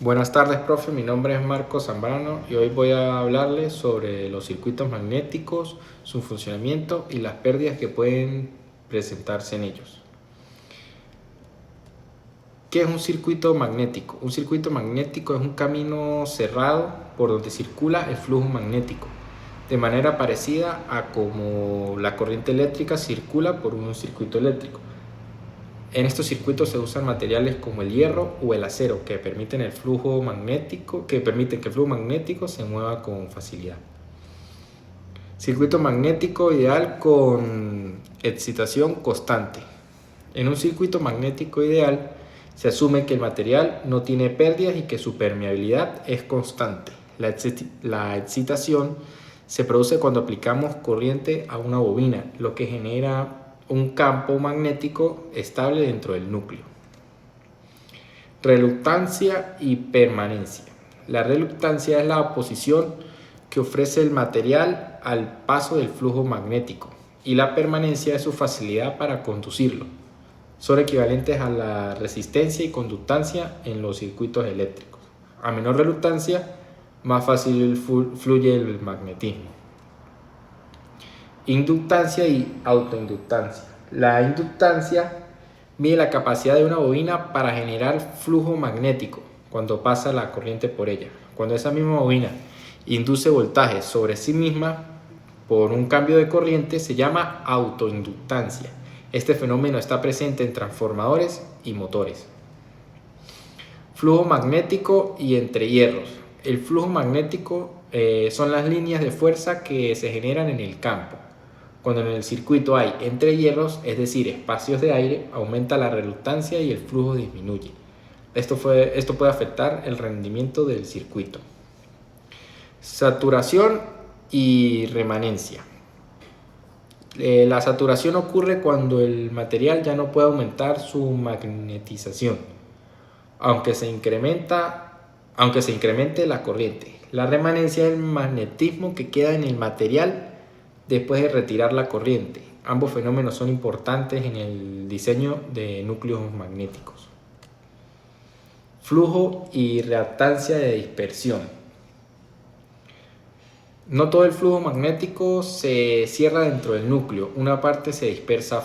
Buenas tardes, profe. Mi nombre es Marcos Zambrano y hoy voy a hablarles sobre los circuitos magnéticos, su funcionamiento y las pérdidas que pueden presentarse en ellos. ¿Qué es un circuito magnético? Un circuito magnético es un camino cerrado por donde circula el flujo magnético, de manera parecida a como la corriente eléctrica circula por un circuito eléctrico. En estos circuitos se usan materiales como el hierro o el acero que permiten que el flujo magnético se mueva con facilidad. Circuito magnético ideal con excitación constante. En un circuito magnético ideal se asume que el material no tiene pérdidas y que su permeabilidad es constante. La excitación se produce cuando aplicamos corriente a una bobina, lo que genera un campo magnético estable dentro del núcleo. Reluctancia y permanencia. La reluctancia es la oposición que ofrece el material al paso del flujo magnético y la permanencia es su facilidad para conducirlo. Son equivalentes a la resistencia y conductancia en los circuitos eléctricos. A menor reluctancia, más fácil fluye el magnetismo. Inductancia y autoinductancia. La inductancia mide la capacidad de una bobina para generar flujo magnético cuando pasa la corriente por ella. Cuando esa misma bobina induce voltaje sobre sí misma por un cambio de corriente, se llama autoinductancia. Este fenómeno está presente en transformadores y motores. Flujo magnético y entre hierros. El flujo magnético son las líneas de fuerza que se generan en el campo. Cuando en el circuito hay entre hierros, es decir, espacios de aire, aumenta la reluctancia y el flujo disminuye. Esto puede afectar el rendimiento del circuito. Saturación y remanencia. La saturación ocurre cuando el material ya no puede aumentar su magnetización, aunque se incremente la corriente. La remanencia es el magnetismo que queda en el material después de retirar la corriente. Ambos fenómenos son importantes en el diseño de núcleos magnéticos. Flujo y reactancia de dispersión. No todo el flujo magnético se cierra dentro del núcleo, una parte se dispersa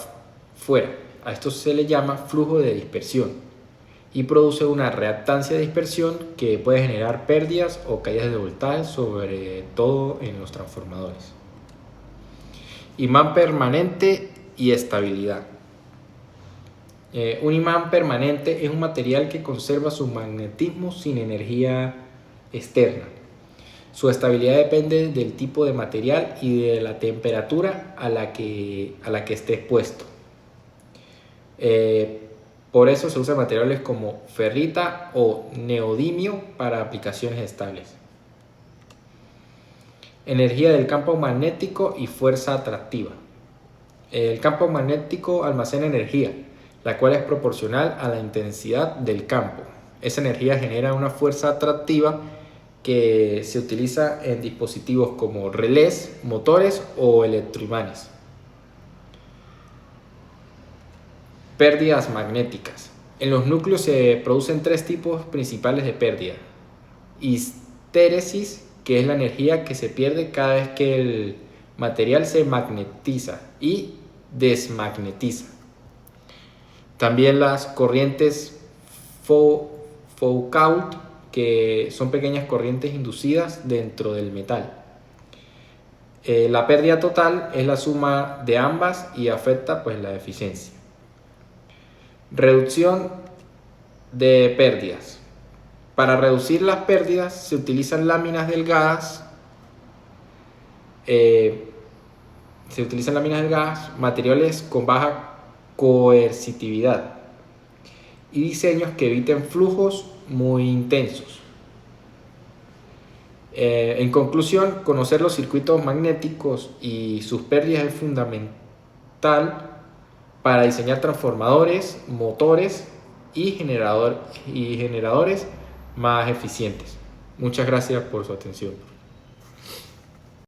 fuera. A esto se le llama flujo de dispersión y produce una reactancia de dispersión que puede generar pérdidas o caídas de voltaje, sobre todo en los transformadores. Imán permanente y estabilidad. Un imán permanente es un material que conserva su magnetismo sin energía externa. Su estabilidad depende del tipo de material y de la temperatura a la que esté expuesto. Por eso se usan materiales como ferrita o neodimio para aplicaciones estables. Energía del campo magnético y fuerza atractiva. El campo magnético almacena energía, la cual es proporcional a la intensidad del campo. Esa energía genera una fuerza atractiva que se utiliza en dispositivos como relés, motores o electroimanes. Pérdidas magnéticas. En los núcleos se producen tres tipos principales de pérdida. Histéresis, que es la energía que se pierde cada vez que el material se magnetiza y desmagnetiza. También las corrientes Foucault, que son pequeñas corrientes inducidas dentro del metal. La pérdida total es la suma de ambas y afecta la eficiencia. Reducción de pérdidas. Para reducir las pérdidas se utilizan láminas delgadas, materiales con baja coercitividad y diseños que eviten flujos muy intensos. En conclusión, conocer los circuitos magnéticos y sus pérdidas es fundamental para diseñar transformadores, motores y generadores más eficientes. Muchas gracias por su atención.